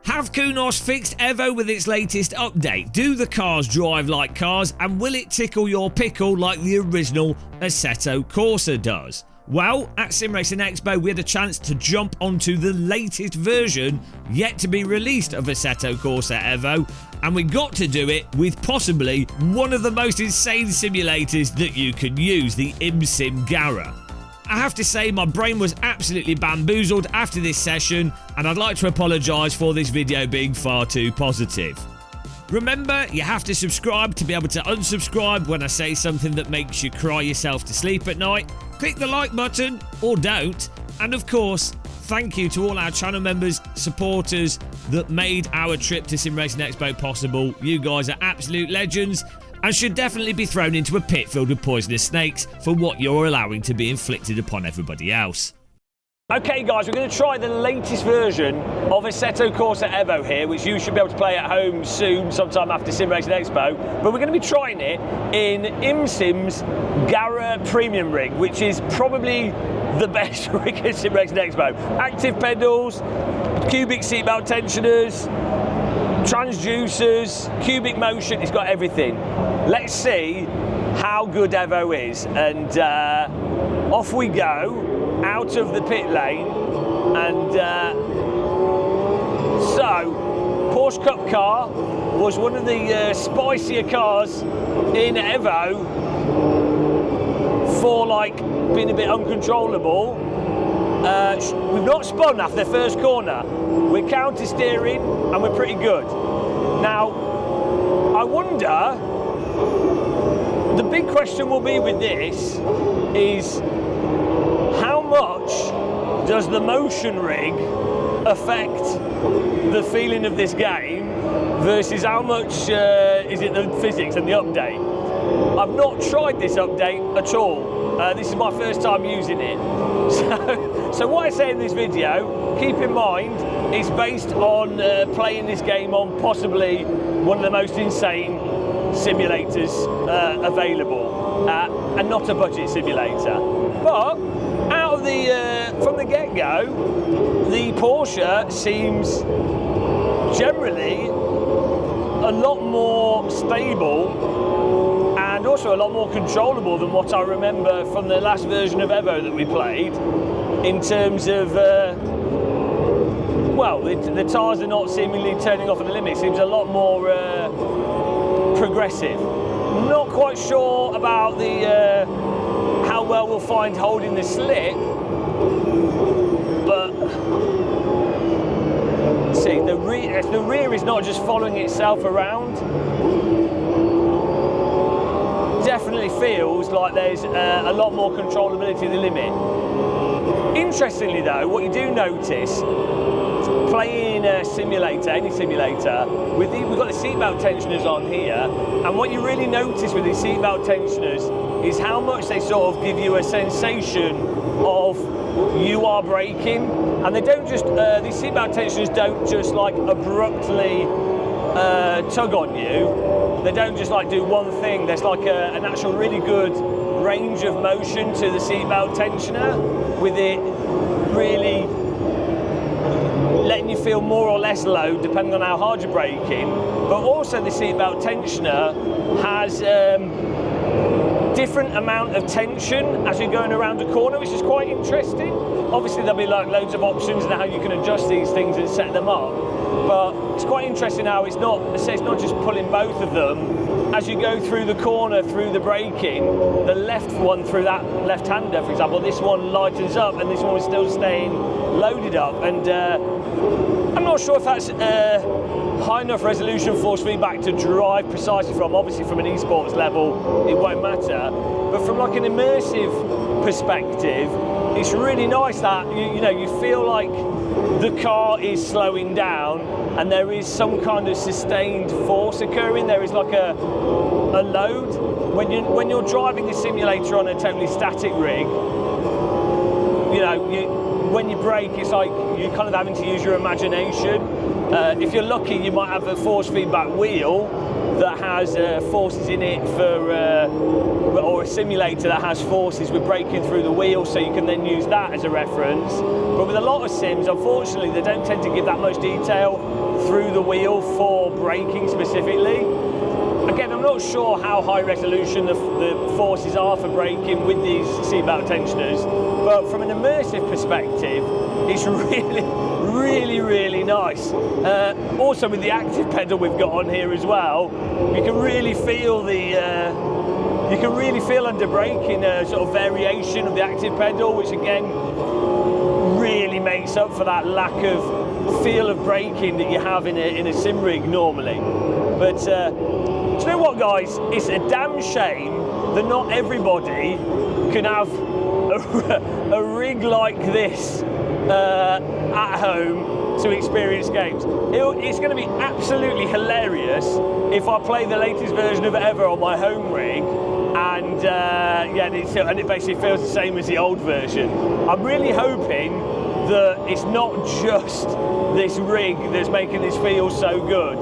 Have Kunos fixed Evo with its latest update? Do the cars drive like cars, and will it tickle your pickle like the original Assetto Corsa does? Well, at Sim Racing Expo we had a chance to jump onto the latest version yet to be released of Assetto Corsa EVO, and we got to do it with possibly one of the most insane simulators that you can use, the IMSIM Garra. I have to say my brain was absolutely bamboozled after this session, and I'd like to apologise for this video being far too positive. Remember, you have to subscribe to be able to unsubscribe when I say something that makes you cry yourself to sleep at night. Click the like button, or don't. And of course, thank you to all our channel members, supporters that made our trip to Sim Racing Expo possible. You guys are absolute legends and should definitely be thrown into a pit filled with poisonous snakes for what you're allowing to be inflicted upon everybody else. Okay guys, we're going to try the latest version of Assetto Corsa EVO here, which you should be able to play at home soon, sometime after Sim Racing Expo. But we're going to be trying it in IMSIM's Garra Premium rig, which is probably the best rig at Sim Racing Expo. Active pedals, cubic seatbelt tensioners, transducers, cubic motion, it's got everything. Let's see how good Evo is, and off we go. Out of the pit lane, and so Porsche Cup car was one of the spicier cars in Evo for like being a bit uncontrollable. We've not spun after the first corner, we're counter steering and we're pretty good. Now I wonder, the big question will be with this is, how much does the motion rig affect the feeling of this game versus how much is it the physics and the update? I've not tried this update at all. This is my first time using it. So what I say in this video, keep in mind, it's based on playing this game on possibly one of the most insane simulators available, and not a budget simulator. But out of the from the get-go, the Porsche seems generally a lot more stable and also a lot more controllable than what I remember from the last version of Evo that we played, in terms of well, the tyres are not seemingly turning off at the limit. It seems a lot more progressive. Not quite sure about the how well we'll find holding the slip, but see, the rear is not just following itself around. Definitely feels like there's a lot more controllability at the limit. Interestingly though, what you do notice playing a simulator, any simulator, we've got the seatbelt tensioners on here, and what you really notice with these seatbelt tensioners is how much they sort of give you a sensation of you are braking, and they don't just, these seatbelt tensioners don't just like abruptly tug on you, they don't just like do one thing, there's like an actual really good range of motion to the seatbelt tensioner, with it really letting you feel more or less load depending on how hard you're braking. But also the seatbelt tensioner has different amount of tension as you're going around a corner, which is quite interesting. Obviously there'll be like loads of options and how you can adjust these things and set them up, but it's quite interesting how it's not just pulling both of them as you go through the corner, through the braking. The left one through that left-hander, for example, this one lightens up and this one is still staying loaded up, and I'm not sure if that's high enough resolution force feedback to drive precisely from. Obviously from an esports level it won't matter, but from like an immersive perspective it's really nice that you know, you feel like the car is slowing down and there is some kind of sustained force occurring. There is like a load when you're driving a simulator on a totally static rig. You know, when you brake, it's like you're kind of having to use your imagination. If you're lucky, you might have a force feedback wheel that has forces in it or a simulator that has forces with braking through the wheel, so you can then use that as a reference. But with a lot of sims, unfortunately, they don't tend to give that much detail through the wheel for braking specifically. Again, I'm not sure how high resolution the forces are for braking with these seatbelt tensioners, but from an immersive perspective, it's really nice. Also with the active pedal we've got on here as well, you can really feel under braking a sort of variation of the active pedal, which again really makes up for that lack of feel of braking that you have in a sim rig normally. But do you know what, guys? It's a damn shame that not everybody can have a rig like this at home to experience games. It's going to be absolutely hilarious if I play the latest version of Evo on my home rig, and it basically feels the same as the old version. I'm really hoping that it's not just this rig that's making this feel so good.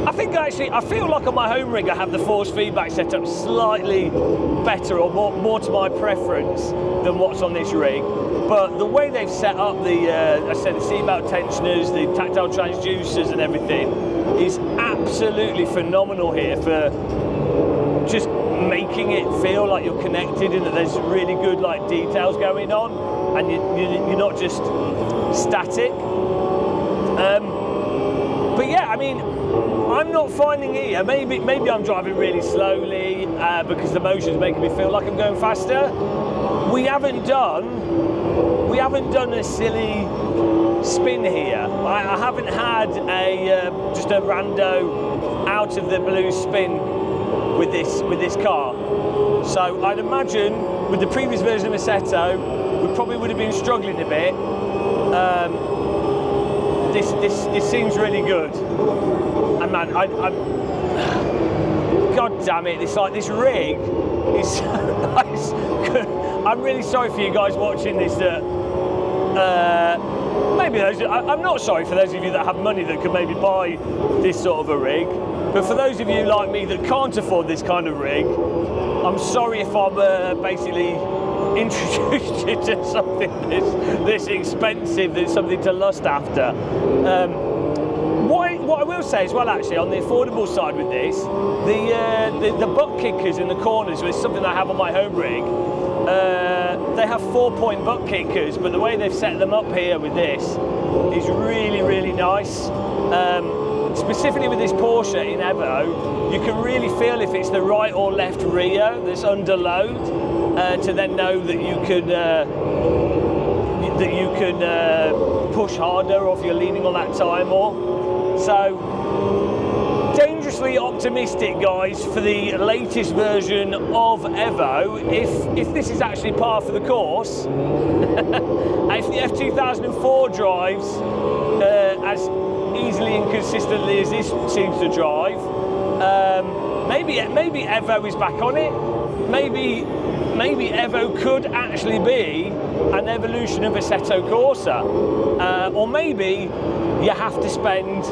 I think actually, I feel like on my home rig I have the force feedback set up slightly better, or more to my preference than what's on this rig. But the way they've set up the seatbelt tensioners, the tactile transducers and everything is absolutely phenomenal here for just making it feel like you're connected and that there's really good like details going on, and you're not just static. But yeah, I mean, I'm not finding it here. Maybe I'm driving really slowly because the motion's making me feel like I'm going faster. We haven't done a silly spin here. I haven't had just a rando out of the blue spin with this car. So I'd imagine with the previous version of Assetto, we probably would have been struggling a bit. This seems really good, and man, God damn it! It's like this rig is so nice. I'm really sorry for you guys watching this. Maybe I'm not sorry for those of you that have money that can maybe buy this sort of a rig, but for those of you like me that can't afford this kind of rig, I'm sorry if I'm basically introduced you to something this expensive, that's something to lust after. What I will say as well, actually, on the affordable side with this, the butt kickers in the corners, which is something I have on my home rig, they have 4-point butt kickers, but the way they've set them up here with this is really nice. Specifically with this Porsche in Evo, you can really feel if it's the right or left rear that's under load, to then know that you can push harder, or if you're leaning on that tire more. So dangerously optimistic, guys, for the latest version of Evo. If this is actually par for the course, if the F2004 drives as easily and consistently as this seems to drive, maybe Evo is back on it. Maybe Evo could actually be an evolution of Assetto Corsa, or maybe you have to spend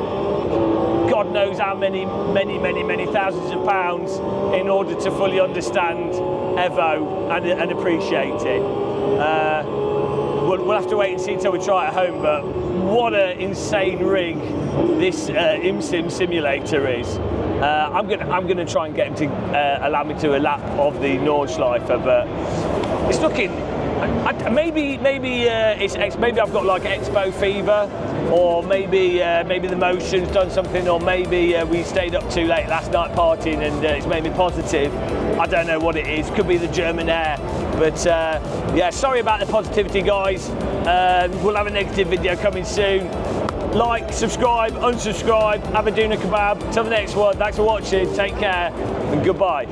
God knows how many thousands of pounds in order to fully understand Evo and appreciate it. We'll have to wait and see until we try it at home, but what an insane rig this IMSIM simulator is. I'm gonna try and get him to allow me to a lap of the Nordschleifer, but it's looking. Maybe I've got like Expo fever, or maybe the motion's done something, or maybe we stayed up too late last night partying and it's made me positive. I don't know what it is. Could be the German air, but yeah. Sorry about the positivity, guys. We'll have a negative video coming soon. Like, subscribe, unsubscribe, have a doona kebab. Till the next one. Thanks for watching. Take care and goodbye.